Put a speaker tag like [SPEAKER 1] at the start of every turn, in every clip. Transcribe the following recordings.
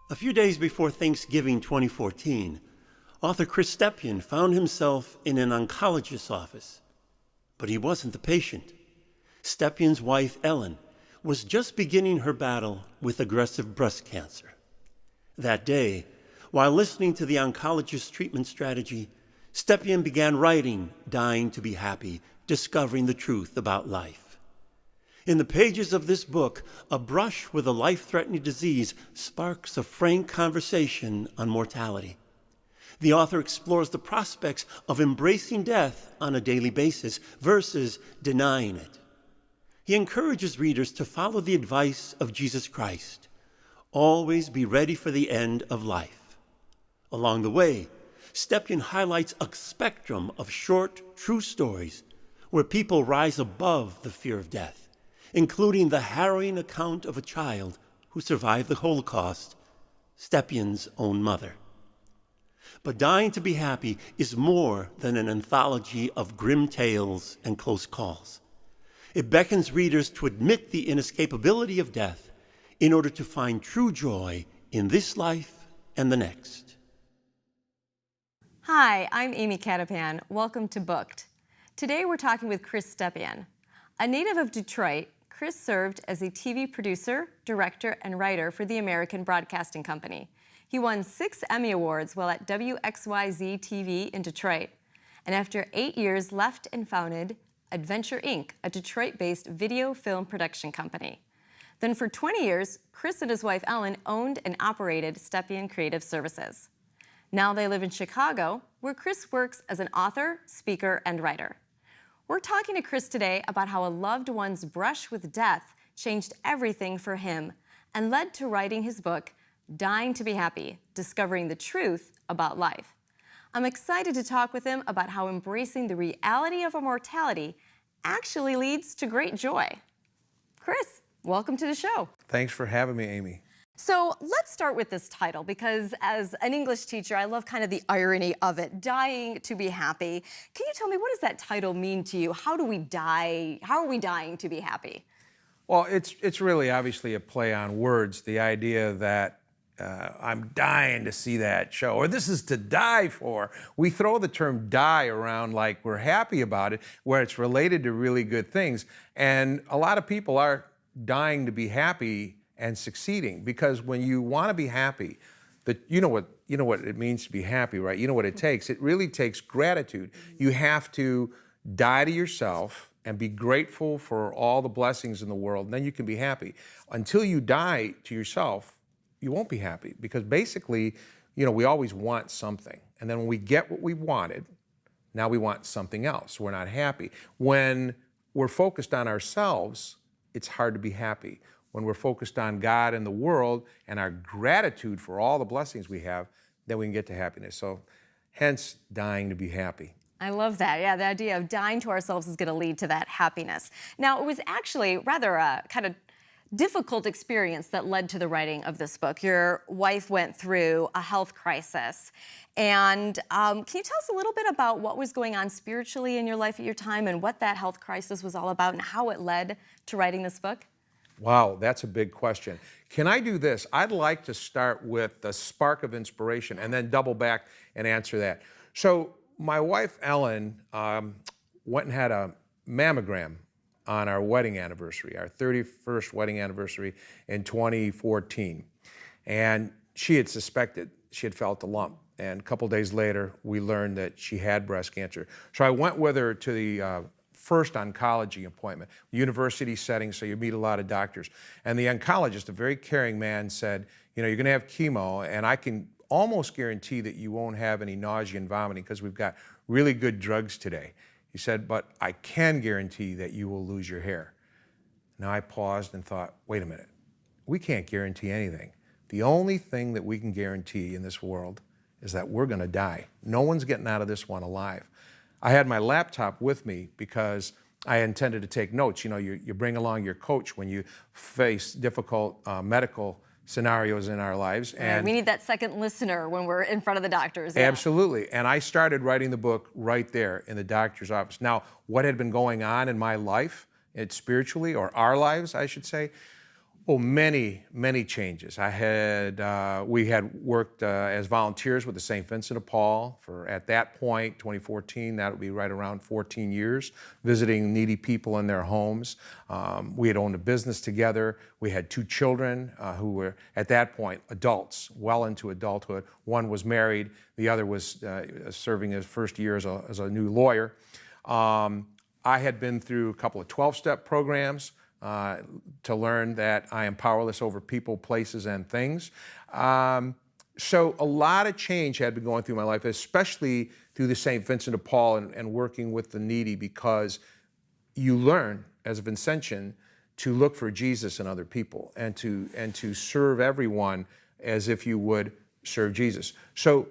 [SPEAKER 1] A few days before Thanksgiving 2014, author Chris Stepien found himself in an oncologist's office. But he wasn't the patient. Stepien's wife, Ellen, was just beginning her battle with aggressive breast cancer. That day, while listening to the oncologist's treatment strategy, Stepien began writing Dying to be Happy, Discovering the Truth About Life. In the pages of this book, a brush with a life-threatening disease sparks a frank conversation on mortality. The author explores the prospects of embracing death on a daily basis versus denying it. He encourages readers to follow the advice of Jesus Christ. Always be ready for the end of life. Along the way, Stepien highlights a spectrum of short, true stories where people rise above the fear of death, including the harrowing account of a child who survived the Holocaust, Stepien's own mother. But Dying to be Happy is more than an anthology of grim tales and close calls. It beckons readers to admit the inescapability of death in order to find true joy in this life and the next.
[SPEAKER 2] Hi, I'm Amy Catapan. Welcome to Booked. Today we're talking with Chris Stepien. A native of Detroit, Chris served as a TV producer, director, and writer for the American Broadcasting Company. He won 6 Emmy Awards while at WXYZ TV in Detroit, and after 8 years left and founded Adventure Inc., a Detroit-based video film production company. Then for 20 years, Chris and his wife Ellen owned and operated Stepien Creative Services. Now they live in Chicago, where Chris works as an author, speaker, and writer. We're talking to Chris today about how a loved one's brush with death changed everything for him and led to writing his book, Dying to be Happy, Discovering the Truth About Life. I'm excited to talk with him about how embracing the reality of our mortality actually leads to great joy. Chris, welcome to the show.
[SPEAKER 3] Thanks for having me, Amy.
[SPEAKER 2] So let's start with this title, because as an English teacher, I love kind of the irony of it, Dying to be Happy. Can you tell me, what does that title mean to you? How do we die? How are we dying to be happy?
[SPEAKER 3] Well, it's really obviously a play on words, the idea that I'm dying to see that show, or this is to die for. We throw the term die around like we're happy about it, where it's related to really good things. And a lot of people are dying to be happy and succeeding, because when you want to be happy, you know what it means to be happy, right? You know what it takes. It really takes gratitude. You have to die to yourself and be grateful for all the blessings in the world, and then you can be happy. Until you die to yourself, you won't be happy, because basically, we always want something. And then when we get what we wanted, now we want something else. We're not happy. When we're focused on ourselves, it's hard to be happy. When we're focused on God and the world and our gratitude for all the blessings we have, then we can get to happiness. So hence, dying to be happy.
[SPEAKER 2] I love that. Yeah, the idea of dying to ourselves is going to lead to that happiness. Now, it was actually rather a kind of difficult experience that led to the writing of this book. Your wife went through a health crisis. And can you tell us a little bit about what was going on spiritually in your life at your time, and what that health crisis was all about, and how it led to writing this book?
[SPEAKER 3] Wow, that's a big question. Can I do this? I'd like to start with the spark of inspiration and then double back and answer that. So my wife, Ellen, went and had a mammogram on our wedding anniversary, our 31st wedding anniversary in 2014. And she had suspected, she had felt a lump. And a couple days later, we learned that she had breast cancer. So I went with her to the first oncology appointment, university setting, so you meet a lot of doctors. And the oncologist, a very caring man, said, you're gonna have chemo, and I can almost guarantee that you won't have any nausea and vomiting, because we've got really good drugs today. He said, but I can guarantee that you will lose your hair. Now I paused and thought, wait a minute, we can't guarantee anything. The only thing that we can guarantee in this world is that we're gonna die. No one's getting out of this one alive. I had my laptop with me because I intended to take notes. You bring along your coach when you face difficult medical scenarios in our lives.
[SPEAKER 2] And we need that second listener when we're in front of the doctors. Yeah.
[SPEAKER 3] Absolutely. And I started writing the book right there in the doctor's office. Now, what had been going on in my life, spiritually, or our lives, I should say, Oh, many, many changes. We had worked as volunteers with the St. Vincent de Paul for, at that point, 2014, that would be right around 14 years, visiting needy people in their homes. We had owned a business together. We had 2 children who were, at that point, adults, well into adulthood. One was married. The other was serving his first year as a new lawyer. I had been through a couple of 12-step programs to learn that I am powerless over people, places, and things. So a lot of change had been going through my life, especially through the St. Vincent de Paul and working with the needy, because you learn as a Vincentian to look for Jesus in other people and to serve everyone as if you would serve Jesus. So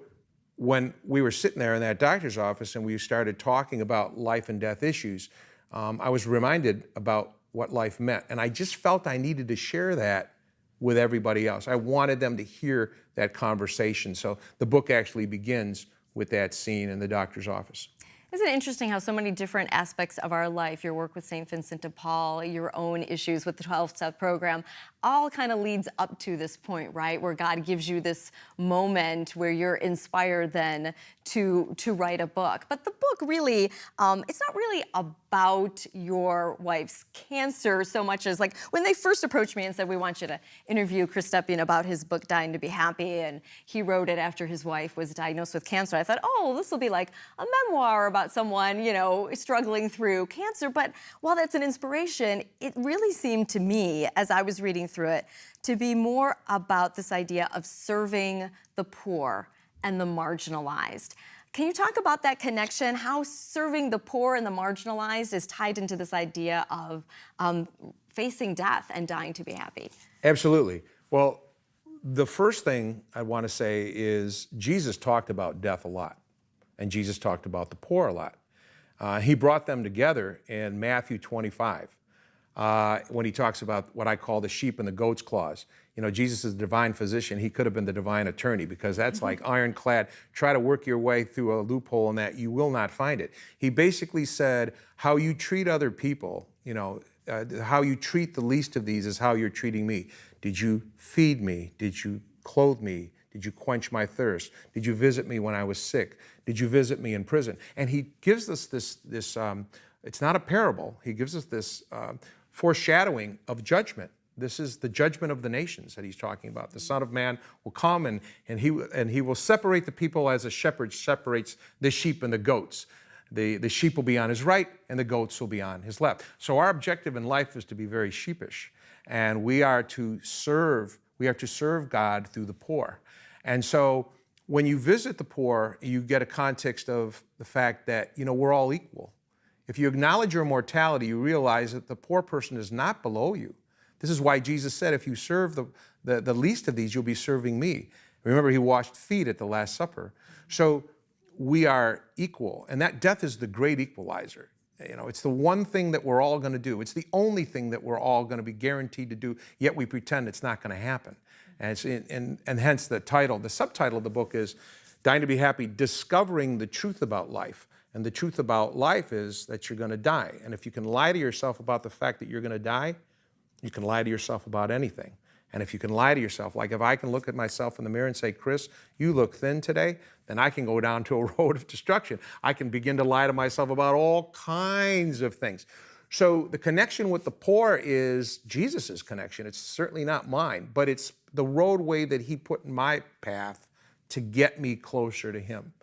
[SPEAKER 3] when we were sitting there in that doctor's office and we started talking about life and death issues, I was reminded about what life meant. And I just felt I needed to share that with everybody else. I wanted them to hear that conversation. So the book actually begins with that scene in the doctor's office.
[SPEAKER 2] Isn't it interesting how so many different aspects of our life, your work with St. Vincent de Paul, your own issues with the 12-step program, all kind of leads up to this point, right? Where God gives you this moment where you're inspired then to write a book. But the book really, it's not really about your wife's cancer so much as like when they first approached me and said, we want you to interview Chris Stepien about his book, Dying to be Happy, and he wrote it after his wife was diagnosed with cancer. I thought, oh, this will be like a memoir about someone, you know, struggling through cancer. But while that's an inspiration, it really seemed to me, as I was reading through it, to be more about this idea of serving the poor and the marginalized. Can you talk about that connection, how serving the poor and the marginalized is tied into this idea of facing death and dying to be happy?
[SPEAKER 3] Absolutely. Well, the first thing I want to say is Jesus talked about death a lot, and Jesus talked about the poor a lot. He brought them together in Matthew 25 when he talks about what I call the sheep and the goat's claws. You know, Jesus is the divine physician. He could have been the divine attorney, because that's like ironclad. Try to work your way through a loophole in that, you will not find it. He basically said, how you treat other people, you know, how you treat the least of these is how you're treating me. Did you feed me? Did you clothe me? Did you quench my thirst? Did you visit me when I was sick? Did you visit me in prison? And he gives us this it's not a parable. He gives us this foreshadowing of judgment. This is the judgment of the nations that he's talking about. The Son of Man will come and he will separate the people as a shepherd separates the sheep and the goats. The sheep will be on his right and the goats will be on his left. So our objective in life is to be very sheepish, and we are to serve God through the poor. And so when you visit the poor, you get a context of the fact that, you know, we're all equal. If you acknowledge your mortality, you realize that the poor person is not below you. This is why Jesus said, if you serve the least of these, you'll be serving me. Remember, he washed feet at the Last Supper. So we are equal, and that death is the great equalizer. You know, it's the one thing that we're all going to do. It's the only thing that we're all going to be guaranteed to do, yet we pretend it's not going to happen. And hence the title. The subtitle of the book is Dying to be Happy, Discovering the Truth About Life. And the truth about life is that you're going to die. And if you can lie to yourself about the fact that you're going to die, you can lie to yourself about anything. And if you can lie to yourself, like if I can look at myself in the mirror and say, Chris, you look thin today, then I can go down to a road of destruction. I can begin to lie to myself about all kinds of things. So the connection with the poor is Jesus's connection. It's certainly not mine, but it's the roadway that he put in my path to get me closer to him.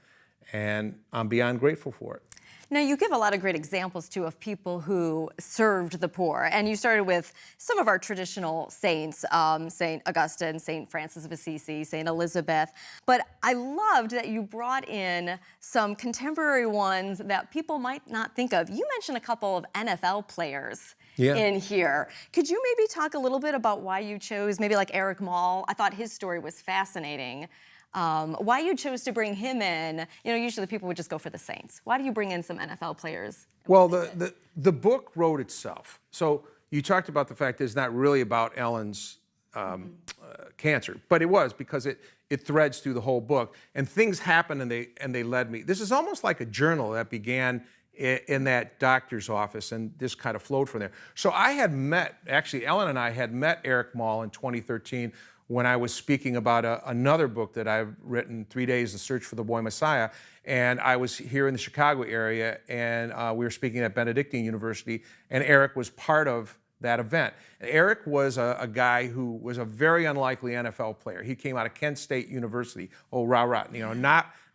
[SPEAKER 3] And I'm beyond grateful for it.
[SPEAKER 2] Now, you give a lot of great examples, too, of people who served the poor. And you started with some of our traditional saints, St. Augustine, St. Francis of Assisi, St. Elizabeth. But I loved that you brought in some contemporary ones that people might not think of. You mentioned a couple of NFL players in here. Could you maybe talk a little bit about why you chose, maybe like Eric Maul? I thought his story was fascinating. Why you chose to bring him in. You know, usually people would just go for the Saints. Why do you bring in some NFL players?
[SPEAKER 3] Well, the book wrote itself. So you talked about the fact that it's not really about Ellen's cancer, but it was, because it threads through the whole book, and things happened and they led me. This is almost like a journal that began in that doctor's office, and this kind of flowed from there. So I had met, actually Ellen and I had met Eric Maul in 2013 when I was speaking about another book that I've written, 3 Days, The Search for the Boy Messiah. And I was here in the Chicago area, and we were speaking at Benedictine University, and Eric was part of that event. And Eric was a guy who was a very unlikely NFL player. He came out of Kent State University,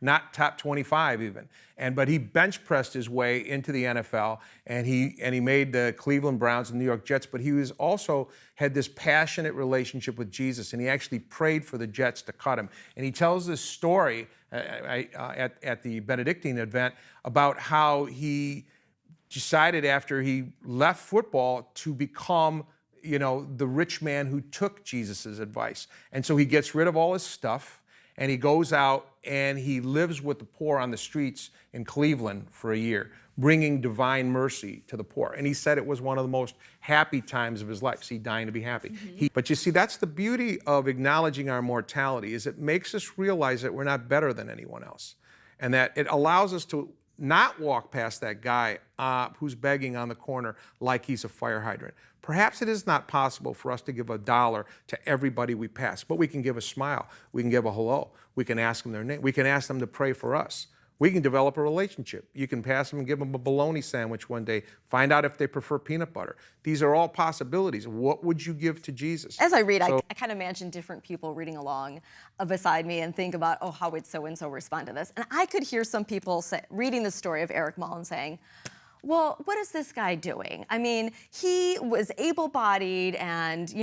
[SPEAKER 3] not top 25 even. But he bench pressed his way into the NFL, and he made the Cleveland Browns and New York Jets, but he was also had this passionate relationship with Jesus, and he actually prayed for the Jets to cut him. And he tells this story at the Benedictine event about how he decided after he left football to become, the rich man who took Jesus's advice. And so he gets rid of all his stuff, and he goes out and he lives with the poor on the streets in Cleveland for a year, bringing divine mercy to the poor. And he said it was one of the most happy times of his life. See, dying to be happy. But you see, that's the beauty of acknowledging our mortality, is it makes us realize that we're not better than anyone else, and that it allows us to not walk past that guy who's begging on the corner like he's a fire hydrant. Perhaps it is not possible for us to give $1 to everybody we pass, but we can give a smile. We can give a hello. We can ask them their name. We can ask them to pray for us. We can develop a relationship. You can pass them and give them a bologna sandwich one day. Find out if they prefer peanut butter. These are all possibilities. What would you give to Jesus?
[SPEAKER 2] As I read, I kind of imagine different people reading along beside me and think about, how would so-and-so respond to this? And I could hear some people reading the story of Eric Maul and saying, well, what is this guy doing? I mean, he was able-bodied and,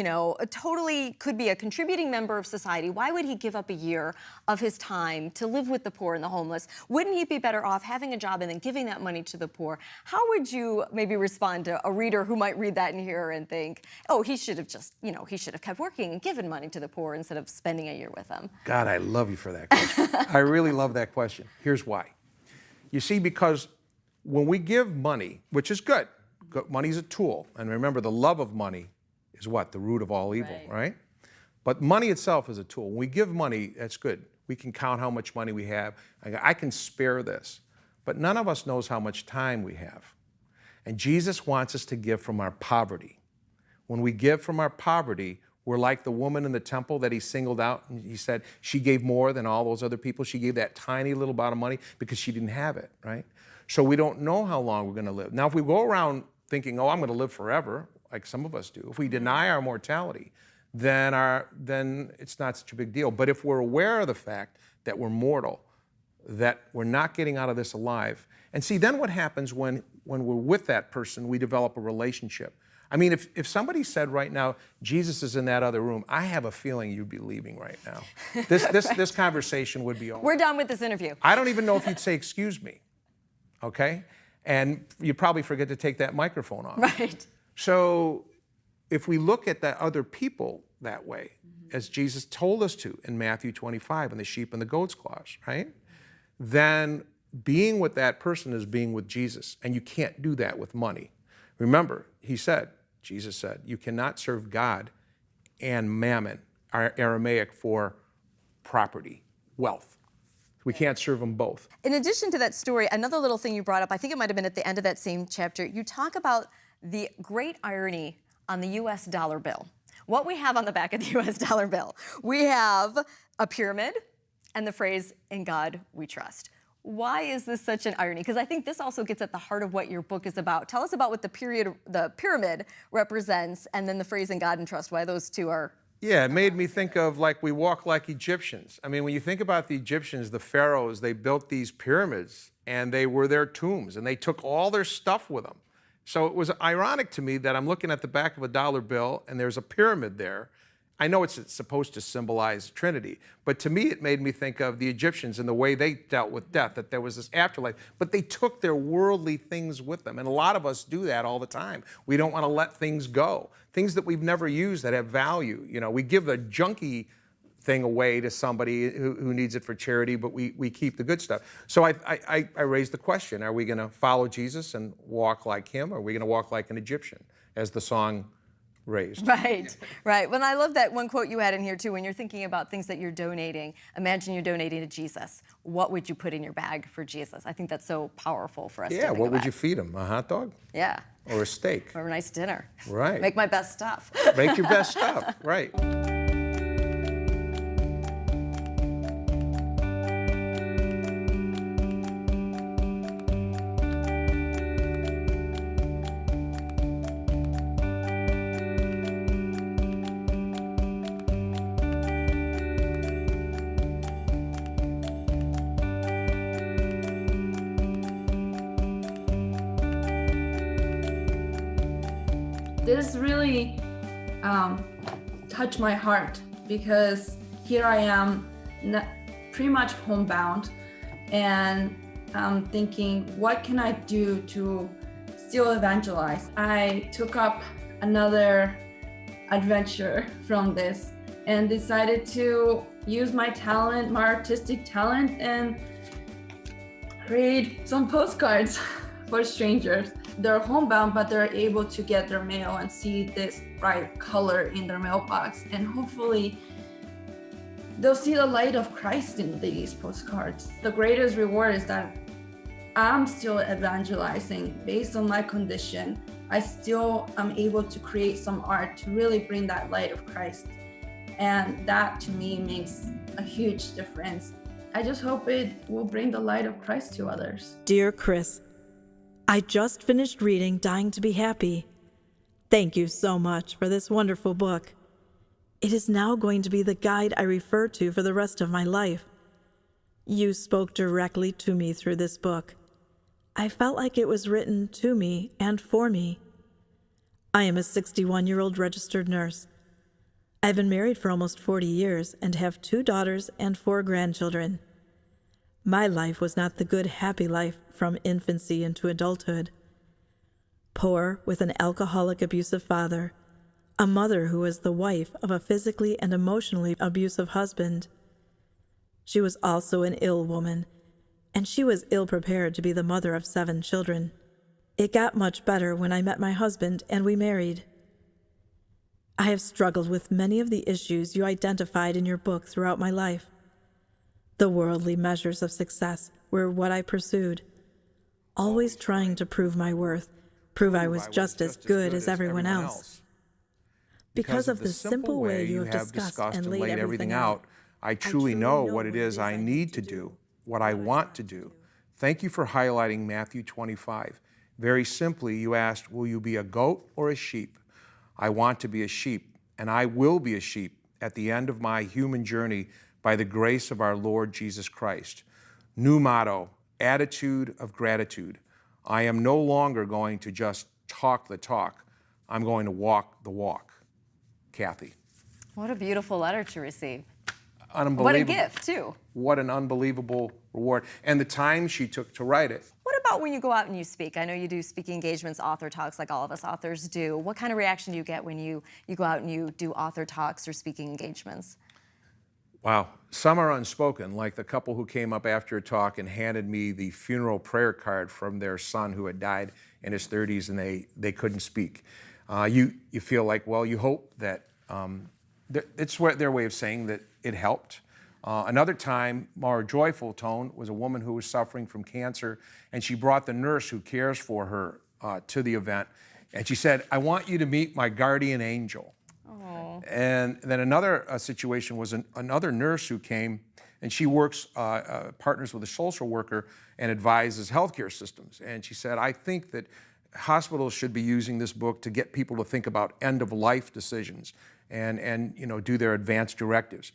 [SPEAKER 2] totally could be a contributing member of society. Why would he give up a year of his time to live with the poor and the homeless? Wouldn't he be better off having a job and then giving that money to the poor? How would you maybe respond to a reader who might read that in here and think, he should have just, he should have kept working and given money to the poor instead of spending a year with them?
[SPEAKER 3] God, I love you for that question. I really love that question. Here's why. You see, because when we give money, which is good, money's a tool. And remember, the love of money is what? The root of all evil, right? But money itself is a tool. When we give money, that's good. We can count how much money we have. I can spare this. But none of us knows how much time we have. And Jesus wants us to give from our poverty. When we give from our poverty, we're like the woman in the temple that he singled out. And he said she gave more than all those other people. She gave that tiny little amount of money because she didn't have it, right? So we don't know how long we're going to live. Now, if we go around thinking, I'm going to live forever, like some of us do, if we deny our mortality, then it's not such a big deal. But if we're aware of the fact that we're mortal, that we're not getting out of this alive, and see, then what happens when we're with that person, we develop a relationship. I mean, if somebody said right now, Jesus is in that other room, I have a feeling you'd be leaving right now. This conversation would be over.
[SPEAKER 2] We're done with this interview.
[SPEAKER 3] I don't even know if you'd say, excuse me. Okay? And you probably forget to take that microphone off.
[SPEAKER 2] Right.
[SPEAKER 3] So if we look at the other people that way, as Jesus told us to in Matthew 25 in the sheep and the goats clause, right? Then being with that person is being with Jesus. And you can't do that with money. Remember, Jesus said, you cannot serve God and mammon, Aramaic for property, wealth. We can't serve them both.
[SPEAKER 2] In addition to that story, another little thing you brought up, I think it might have been at the end of that same chapter, you talk about the great irony on the U.S. dollar bill. What we have on the back of the U.S. dollar bill. We have a pyramid and the phrase, "In God we trust." Why is this such an irony? Because I think this also gets at the heart of what your book is about. Tell us about what the pyramid represents, and then the phrase "In God and trust," why those two are...
[SPEAKER 3] Yeah, it made me think of we walk like Egyptians. I mean, when you think about the Egyptians, the pharaohs, they built these pyramids and they were their tombs and they took all their stuff with them. So it was ironic to me that I'm looking at the back of a dollar bill and there's a pyramid there. I know it's supposed to symbolize Trinity, but to me it made me think of the Egyptians and the way they dealt with death, that there was this afterlife, but they took their worldly things with them. And a lot of us do that all the time. We don't want to let things go, things that we've never used that have value. We give the junky thing away to somebody who needs it for charity, but we keep the good stuff. So I raised the question, are we going to follow Jesus and walk like him, or are we going to walk like an Egyptian, as the song raised.
[SPEAKER 2] Right, right. Well, I love that one quote you had in here too. When you're thinking about things that you're donating, imagine you're donating to Jesus. What would you put in your bag for Jesus? I think that's so powerful for us to
[SPEAKER 3] Yeah,
[SPEAKER 2] think
[SPEAKER 3] what would
[SPEAKER 2] about.
[SPEAKER 3] you feed him? A hot dog?
[SPEAKER 2] Yeah,
[SPEAKER 3] Or a steak?
[SPEAKER 2] or a nice dinner.
[SPEAKER 3] Right.
[SPEAKER 2] Make my best stuff.
[SPEAKER 3] Make your best stuff, right.
[SPEAKER 4] This really touched my heart because here I am pretty much homebound, and I'm thinking, what can I do to still evangelize? I took up another adventure from this and decided to use my talent, my artistic talent, and create some postcards for strangers. They're homebound, but they're able to get their mail and see this bright color in their mailbox. And hopefully they'll see the light of Christ in these postcards. The greatest reward is that I'm still evangelizing based on my condition. I still am able to create some art to really bring that light of Christ. And that to me makes a huge difference. I just hope it will bring the light of Christ to others.
[SPEAKER 5] Dear Chris, I just finished reading Dying to Be Happy. Thank you so much for this wonderful book. It is now going to be the guide I refer to for the rest of my life. You spoke directly to me through this book. I felt like it was written to me and for me. I am a 61-year-old registered nurse. I've been married for almost 40 years and have 2 daughters and 4 grandchildren. My life was not the good, happy life from infancy into adulthood. Poor, with an alcoholic, abusive father, a mother who was the wife of a physically and emotionally abusive husband. She was also an ill woman, and she was ill-prepared to be the mother of 7 children. It got much better when I met my husband and we married. I have struggled with many of the issues you identified in your book throughout my life. The worldly measures of success were what I pursued, always trying to prove my worth, prove I was just as good as everyone else. Because of the simple way you have discussed and laid everything out,
[SPEAKER 3] I truly know what it is I need to do, what I want to do. Thank you for highlighting Matthew 25. Very simply, you asked, will you be a goat or a sheep? I want to be a sheep, and I will be a sheep at the end of my human journey by the grace of our Lord Jesus Christ. New motto, attitude of gratitude. I am no longer going to just talk the talk. I'm going to walk the walk. Kathy.
[SPEAKER 2] What a beautiful letter to receive.
[SPEAKER 3] Unbelievable.
[SPEAKER 2] What a gift, too.
[SPEAKER 3] What an unbelievable reward. And the time she took to write it.
[SPEAKER 2] What about when you go out and you speak? I know you do speaking engagements, author talks, like all of us authors do. What kind of reaction do you get when you go out and you do author talks or speaking engagements?
[SPEAKER 3] Wow. Some are unspoken, like the couple who came up after a talk and handed me the funeral prayer card from their son who had died in his 30s and they couldn't speak. You feel like, well, you hope that it's their way of saying that it helped. Another time, more joyful tone, was a woman who was suffering from cancer, and she brought the nurse who cares for her to the event, and she said, I want you to meet my guardian angel. Oh. And then another situation was another nurse who came, and she works, partners with a social worker and advises healthcare systems. And she said, I think that hospitals should be using this book to get people to think about end-of-life decisions and do their advanced directives.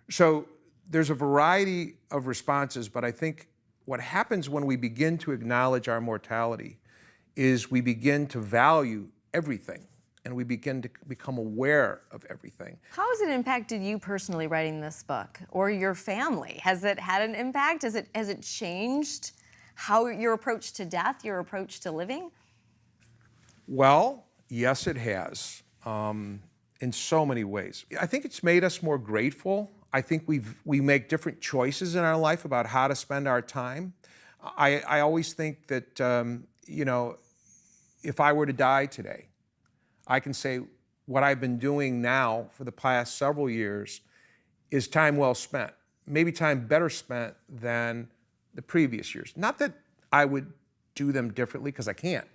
[SPEAKER 3] So there's a variety of responses, but I think what happens when we begin to acknowledge our mortality is we begin to value everything and we begin to become aware of everything.
[SPEAKER 2] How has it impacted you personally writing this book, or your family? Has it had an impact? Has it changed how your approach to death, your approach to living?
[SPEAKER 3] Well, yes, it has, in so many ways. I think it's made us more grateful. I think we make different choices in our life about how to spend our time. I always think that, if I were to die today, I can say, what I've been doing now for the past several years is time well spent, maybe time better spent than the previous years. Not that I would do them differently, because I can't.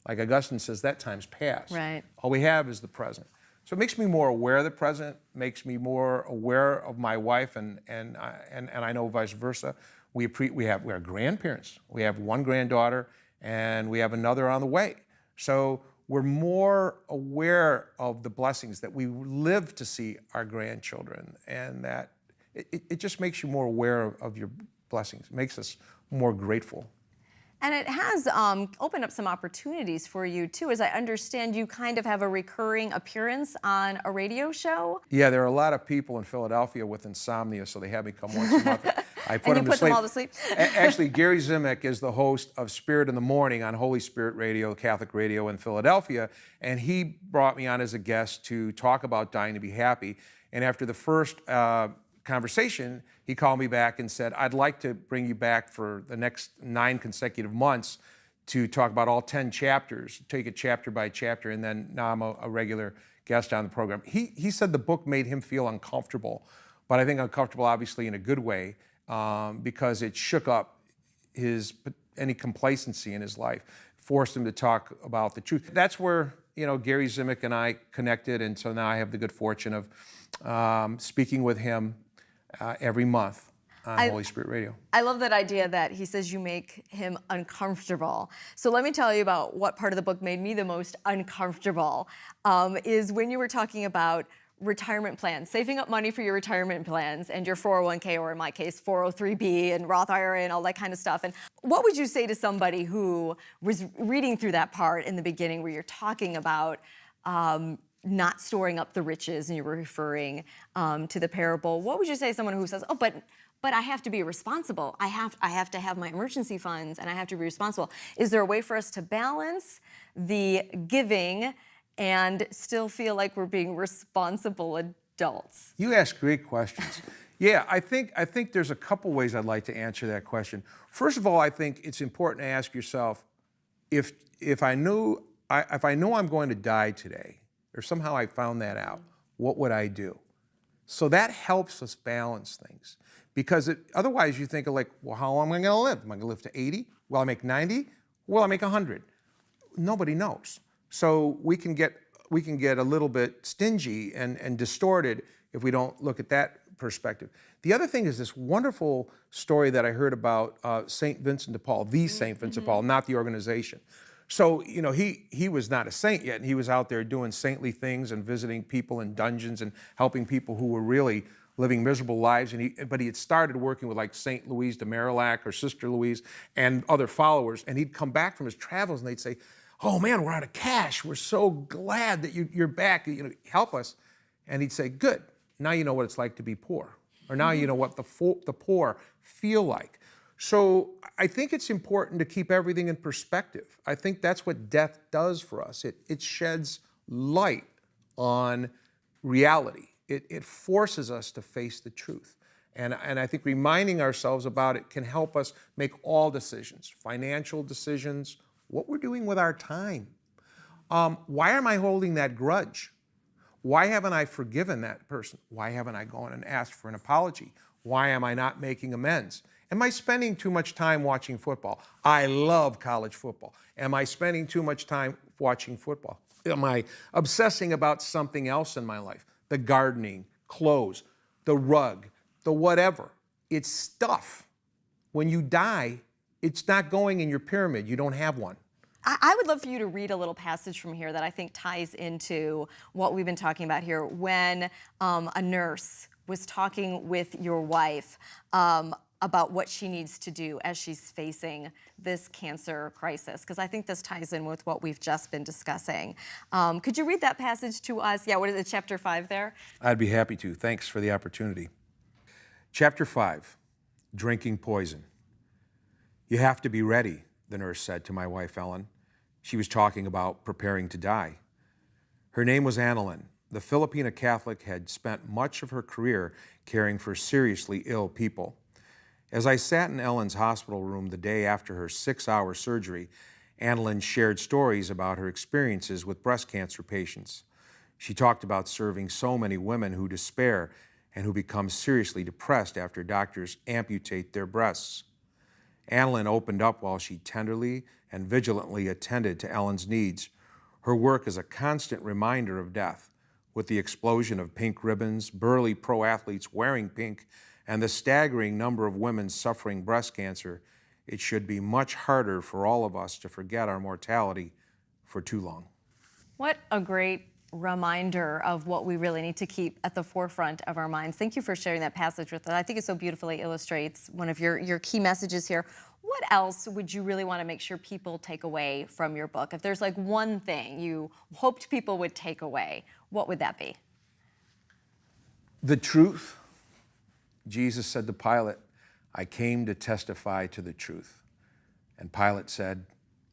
[SPEAKER 3] Like Augustine says, that time's past.
[SPEAKER 2] Right.
[SPEAKER 3] All we have is the present. So it makes me more aware of the present, makes me more aware of my wife, and I know vice versa. We are grandparents. We have one granddaughter, and we have another on the way. So we're more aware of the blessings that we live to see our grandchildren, and that it just makes you more aware of your blessings. It makes us more grateful.
[SPEAKER 2] And it has opened up some opportunities for you, too. As I understand, you kind of have a recurring appearance on a radio show.
[SPEAKER 3] Yeah, there are a lot of people in Philadelphia with insomnia, so they have me come once a month. I put
[SPEAKER 2] And you put them all to sleep?
[SPEAKER 3] Actually, Gary Zimek is the host of Spirit in the Morning on Holy Spirit Radio, Catholic radio in Philadelphia, and he brought me on as a guest to talk about dying to be happy. And after the first conversation, he called me back and said, I'd like to bring you back for the next 9 consecutive months to talk about all 10 chapters, take it chapter by chapter, and then now I'm a regular guest on the program. He said the book made him feel uncomfortable, but I think uncomfortable obviously in a good way, because it shook up any complacency in his life, forced him to talk about the truth. That's where Gary Zimek and I connected, and so now I have the good fortune of speaking with him every month on Holy Spirit Radio.
[SPEAKER 2] I love that idea that he says you make him uncomfortable. So let me tell you about what part of the book made me the most uncomfortable, is when you were talking about retirement plans, saving up money for your retirement plans and your 401k, or in my case, 403b and Roth IRA and all that kind of stuff. And what would you say to somebody who was reading through that part in the beginning where you're talking about not storing up the riches, and you were referring to the parable? What would you say to someone who says, oh, but I have to be responsible. I have to have my emergency funds, and I have to be responsible. Is there a way for us to balance the giving and still feel like we're being responsible adults?
[SPEAKER 3] You ask great questions. Yeah, I think there's a couple ways I'd like to answer that question. First of all, I think it's important to ask yourself, if I know I'm going to die today, or somehow I found that out, what would I do? So that helps us balance things. Because otherwise you think of like, well, how long am I going to live? Am I going to live to 80? Will I make 90? Will I make 100? Nobody knows. So we can get a little bit stingy and distorted if we don't look at that perspective. The other thing is this wonderful story that I heard about St. Vincent de Paul, the St. Vincent de Paul, not the organization. So, he was not a saint yet, and he was out there doing saintly things and visiting people in dungeons and helping people who were really living miserable lives. But he had started working with like St. Louise de Marillac or Sister Louise and other followers, and he'd come back from his travels and they'd say, oh man, we're out of cash. We're so glad that you're back, help us. And he'd say, good, now you know what it's like to be poor. Or now you know what the poor feel like. So I think it's important to keep everything in perspective. I think that's what death does for us. It sheds light on reality. It forces us to face the truth. And I think reminding ourselves about it can help us make all decisions, financial decisions, what we're doing with our time. Why am I holding that grudge? Why haven't I forgiven that person? Why haven't I gone and asked for an apology? Why am I not making amends? Am I spending too much time watching football? I love college football. Am I spending too much time watching football? Am I obsessing about something else in my life? The gardening, clothes, the rug, the whatever. It's stuff. When you die, it's not going in your pyramid. You don't have one.
[SPEAKER 2] I would love for you to read a little passage from here that I think ties into what we've been talking about here. When a nurse was talking with your wife about what she needs to do as she's facing this cancer crisis, because I think this ties in with what we've just been discussing. Could you read that passage to us? Yeah, what is it, chapter 5 there?
[SPEAKER 3] I'd be happy to. Thanks for the opportunity. Chapter 5, drinking poison. You have to be ready, the nurse said to my wife, Ellen. She was talking about preparing to die. Her name was Annalyn. The Filipina Catholic had spent much of her career caring for seriously ill people. As I sat in Ellen's hospital room the day after her 6-hour surgery, Annalyn shared stories about her experiences with breast cancer patients. She talked about serving so many women who despair and who become seriously depressed after doctors amputate their breasts. Annalyn opened up while she tenderly and vigilantly attended to Ellen's needs. Her work is a constant reminder of death. With the explosion of pink ribbons, burly pro athletes wearing pink, and the staggering number of women suffering breast cancer, it should be much harder for all of us to forget our mortality for too long.
[SPEAKER 2] What a great reminder of what we really need to keep at the forefront of our minds. Thank you for sharing that passage with us. I think it so beautifully illustrates one of your key messages here. What else would you really want to make sure people take away from your book? If there's like one thing you hoped people would take away, what would that be?
[SPEAKER 3] The truth. Jesus said to Pilate, I came to testify to the truth. And Pilate said,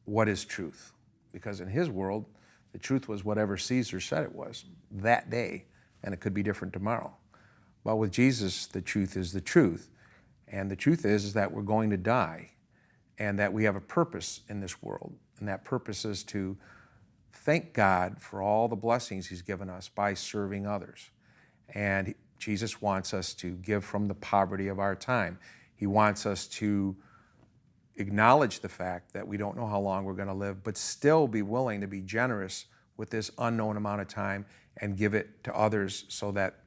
[SPEAKER 3] what is truth? Because in his world, the truth was whatever Caesar said it was that day, and it could be different tomorrow. But with Jesus, the truth is the truth. And the truth is that we're going to die, and that we have a purpose in this world. And that purpose is to thank God for all the blessings he's given us by serving others. And Jesus wants us to give from the poverty of our time. He wants us to acknowledge the fact that we don't know how long we're going to live, but still be willing to be generous with this unknown amount of time and give it to others so that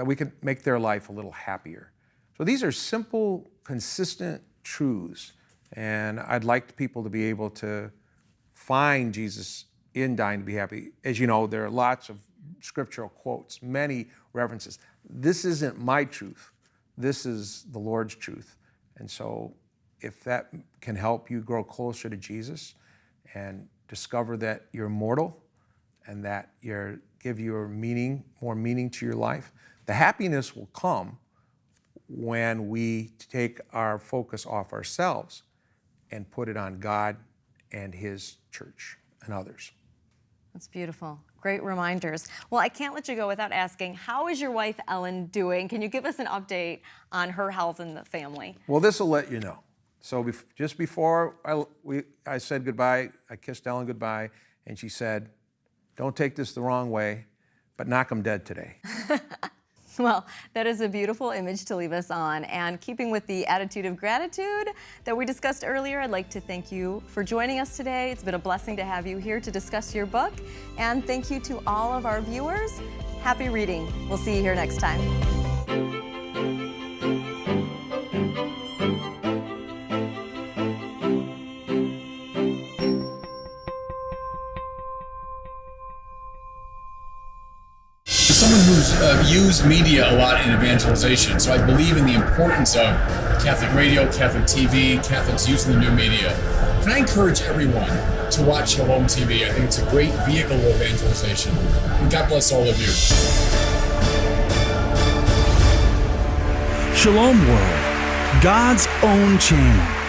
[SPEAKER 3] we can make their life a little happier. So these are simple, consistent truths, and I'd like people to be able to find Jesus in Dying to Be Happy. As you know, there are lots of scriptural quotes, many references. This isn't my truth. This is the Lord's truth. And so if that can help you grow closer to Jesus and discover that you're mortal and that give you more meaning to your life, the happiness will come when we take our focus off ourselves and put it on God and his church and others.
[SPEAKER 2] That's beautiful. Great reminders. Well, I can't let you go without asking, how is your wife, Ellen, doing? Can you give us an update on her health and the family?
[SPEAKER 3] Well, this will let you know. So just before I said goodbye, I kissed Ellen goodbye, and she said, don't take this the wrong way, but knock 'em dead today.
[SPEAKER 2] Well, that is a beautiful image to leave us on. And keeping with the attitude of gratitude that we discussed earlier, I'd like to thank you for joining us today. It's been a blessing to have you here to discuss your book. And thank you to all of our viewers. Happy reading. We'll see you here next time.
[SPEAKER 6] Someone who's used media a lot in evangelization, so I believe in the importance of Catholic radio, Catholic TV, Catholics using the new media. Can I encourage everyone to watch Shalom TV? I think it's a great vehicle of evangelization. And God bless all of you.
[SPEAKER 7] Shalom World, God's own channel.